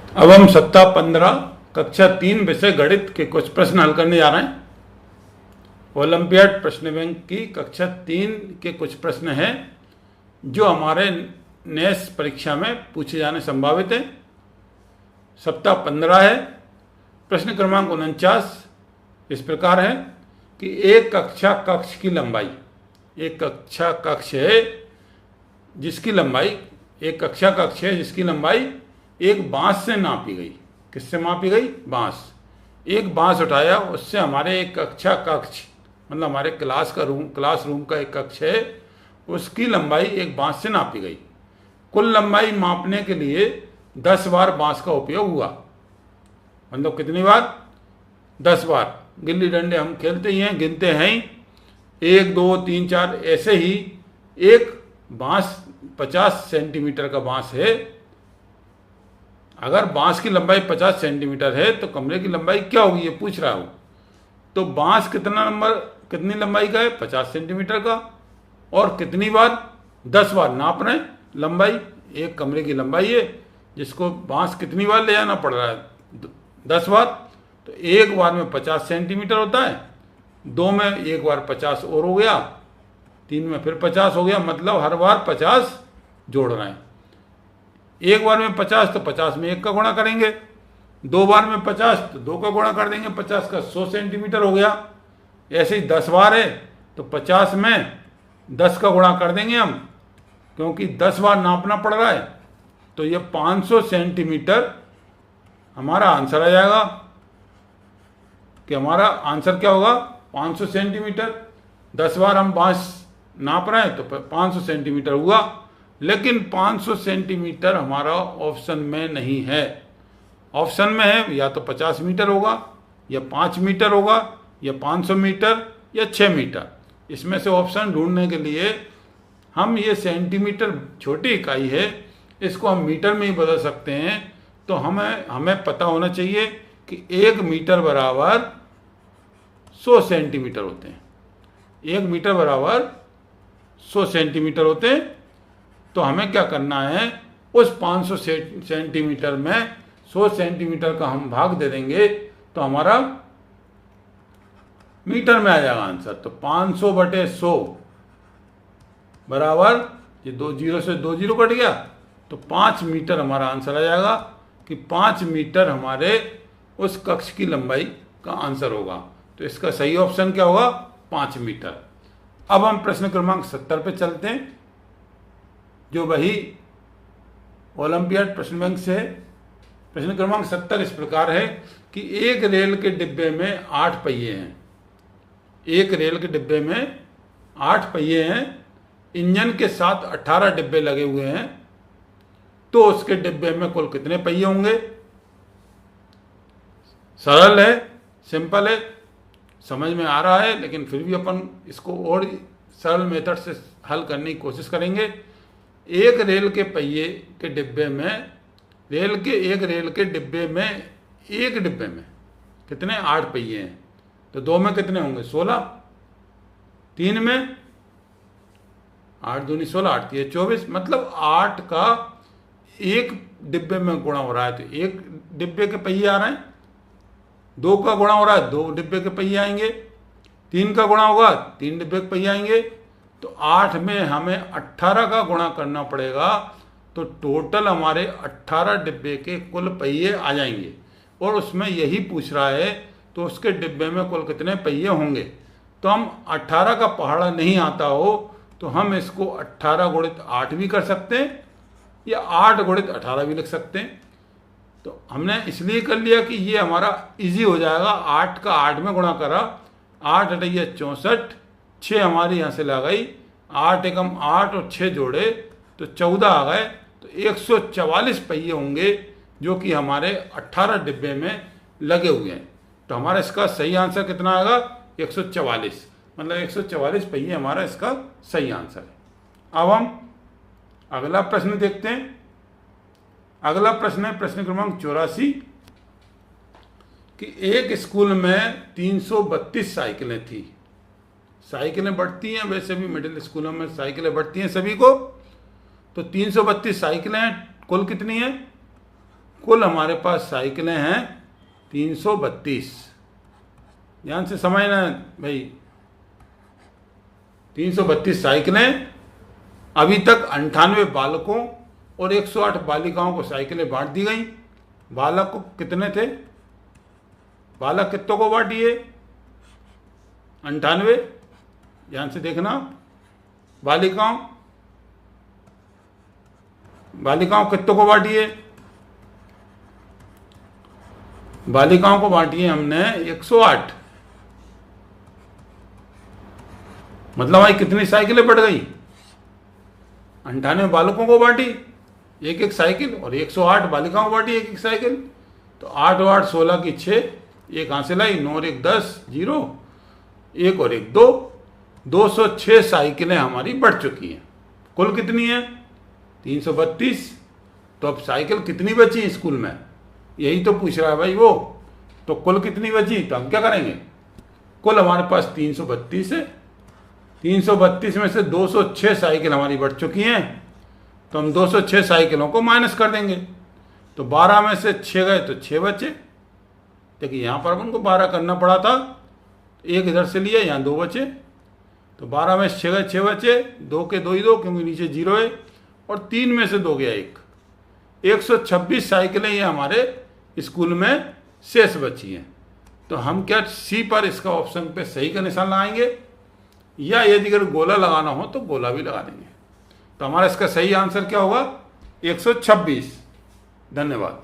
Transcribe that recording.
अब हम सप्ताह 15 कक्षा 3 विषय गणित के कुछ प्रश्न हल करने जा रहे हैं। ओलंपियाड प्रश्न बैंक की कक्षा 3 के कुछ प्रश्न हैं जो हमारे नेस परीक्षा में पूछे जाने संभावित हैं। सप्ताह 15 है। प्रश्न क्रमांक 49 इस प्रकार है कि एक कक्षा कक्ष की लंबाई, एक कक्षा कक्ष है जिसकी लंबाई, एक कक्षा कक्ष है जिसकी लंबाई एक बांस से नापी गई। किससे मापी गई? बांस। एक बांस उठाया, उससे हमारे एक कक्षा कक्ष मतलब हमारे क्लासरूम का एक कक्ष है, उसकी लंबाई एक बांस से नापी गई। कुल लंबाई मापने के लिए 10 बार बांस का उपयोग हुआ। मतलब कितनी बार? 10 बार। गिल्ली डंडे हम खेलते ही हैं, गिनते हैं ही, 1 2 3 4 ऐसे ही। एक बांस 50 सेंटीमीटर का बांस है। अगर बांस की लंबाई 50 सेंटीमीटर है तो कमरे की लंबाई क्या होगी, ये पूछ रहा हूँ। तो बांस कितनी लंबाई का है? 50 सेंटीमीटर का। और कितनी बार? 10 बार नाप रहे हैं लंबाई। एक कमरे की लंबाई है जिसको बांस कितनी बार ले जाना पड़ रहा है? 10 बार। तो एक बार में 50 सेंटीमीटर होता है, 2 में एक बार 50 और हो गया, 3 में फिर 50 हो गया। मतलब हर बार 50 जोड़ रहे हैं। एक बार में 50 तो 50 में 1 का गुणा करेंगे, 2 बार में 50 तो 2 का गुणा कर देंगे, 50 का 100 सेंटीमीटर हो गया। ऐसे ही 10 बार है तो 50 में 10 का गुणा कर देंगे हम, क्योंकि 10 बार नापना पड़ रहा है। तो ये 500 सेंटीमीटर हमारा आंसर आ जाएगा। कि हमारा आंसर क्या होगा? 500 सेंटीमीटर। 10 बार हम बांस नाप रहे हैं तो 500 सेंटीमीटर हुआ। लेकिन 500 सेंटीमीटर हमारा ऑप्शन में नहीं है। ऑप्शन में है या तो 50 मीटर होगा, या 5 मीटर होगा, या 500 मीटर, या 6 मीटर। इसमें से ऑप्शन ढूंढने के लिए हम ये सेंटीमीटर छोटी इकाई है, इसको हम मीटर में ही बदल सकते हैं। तो हमें पता होना चाहिए कि 1 मीटर बराबर 100 सेंटीमीटर होते हैं। 1 मीटर बराबर 100 सेंटीमीटर होते हैं। तो हमें क्या करना है, उस 500 सेंटीमीटर में 100 सेंटीमीटर का हम भाग दे देंगे तो हमारा मीटर में आ जाएगा आंसर। तो 500 बटे 100 बराबर, ये 2 जीरो से 2 जीरो कट गया, तो 5 मीटर हमारा आंसर आ जाएगा। कि 5 मीटर हमारे उस कक्ष की लंबाई का आंसर होगा। तो इसका सही ऑप्शन क्या होगा? 5 मीटर। अब हम प्रश्न क्रमांक 70 पे चलते हैं, जो वही ओलंपियाड प्रश्न बैंक से है। प्रश्न क्रमांक 70 इस प्रकार है कि एक रेल के डिब्बे में 8 पहिए हैं। एक रेल के डिब्बे में 8 पहिए हैं। इंजन के साथ 18 डिब्बे लगे हुए हैं। तो उसके डिब्बे में कुल कितने पहिए होंगे? सरल है, सिंपल है, समझ में आ रहा है, लेकिन फिर भी अपन इसको और सरल मेथड से हल करने की कोशिश करेंगे। एक रेल के पहिए के डिब्बे में, एक रेल के डिब्बे में, एक डिब्बे में कितने? 8 पहिए हैं। तो 2 में कितने होंगे? 16। 3 में 8 दूनी 16, 8 3 24। मतलब 8 का एक डिब्बे में गुणा हो रहा है तो एक डिब्बे के पहिए आ रहे हैं। 2 का गुणा हो रहा है, 2 डिब्बे के पहिए आएंगे। 3 का गुणा होगा, 3 डिब्बे के पहिए आएंगे। तो 8 में हमें 18 का गुणा करना पड़ेगा। तो टोटल हमारे 18 डिब्बे के कुल पहिए आ जाएंगे। और उसमें यही पूछ रहा है तो उसके डिब्बे में कुल कितने पहिए होंगे। तो हम 18 का पहाड़ा नहीं आता हो तो हम इसको 18 गुणित 8 भी कर सकते हैं, या 8 गुणित 18 भी लिख सकते हैं। तो हमने इसलिए कर लिया कि ये हमारा इजी हो जाएगा। 8 का 8 में गुणा करा, 8 अटैया 64, 6 हमारी यहाँ से लग गई, 8 एकम 8 और 6 जोड़े तो 14 आ गए। तो 144 पहिए होंगे जो कि हमारे 18 डिब्बे में लगे हुए हैं। तो हमारा इसका सही आंसर कितना आएगा? 144। मतलब 144 पहिए हमारा इसका सही आंसर है। अब हम अगला प्रश्न देखते हैं। अगला प्रश्न है प्रश्न क्रमांक 84 कि एक स्कूल में 332 साइकिलें थी। साइकिलें बढ़ती हैं, वैसे भी मिडिल स्कूलों में साइकिलें बढ़ती हैं सभी को। तो 332 साइकिलें हैं। कुल कितनी है? कुल हमारे पास साइकिलें हैं 332। ध्यान से समझना भाई, 332 साइकिलें। अभी तक 98 बालकों और 108 बालिकाओं को साइकिलें बांट दी गई। बालक को कितने थे? बालक कितनों को बांटिए? 98। ध्यान से देखना। बालिकाओं कितनों को बांटिए? बालिकाओं को बांटिए हमने 108। मतलब भाई कितनी साइकिलें बढ़ गई? 98 बालकों को बांटी एक एक साइकिल और 108 बालिकाओं को बांटी एक एक साइकिल। तो 8 और 8 16 की 6, एक कहाँ से लाई? 9 और 1 10, 0, 1 और 1 2, 206 साइकिलें हमारी बढ़ चुकी हैं। कुल कितनी है? 332। तो अब साइकिल कितनी बची स्कूल में, यही तो पूछ रहा है भाई वो। तो कुल कितनी बची? तो हम क्या करेंगे? कुल हमारे पास 332 है। 332 में से 206 साइकिल हमारी बढ़ चुकी हैं, तो हम 206 साइकिलों को माइनस कर देंगे। तो 12 में से 6 गए तो 6 बचे। देखिए यहाँ पर अपन को 12 करना पड़ा था, एक इधर से लिया, यहाँ 2 बचे। तो 12 में से 6 गए 6 बचे, 2 के 2 ही 2 क्योंकि नीचे 0 है, और 3 में से 2 गया 1। 126 साइकिलें ये हमारे स्कूल में शेष बची हैं। तो हम क्या सी पर इसका ऑप्शन पे सही का निशान लगाएंगे, या यदि अगर गोला लगाना हो तो गोला भी लगा देंगे। तो हमारा इसका सही आंसर क्या होगा? 126। धन्यवाद।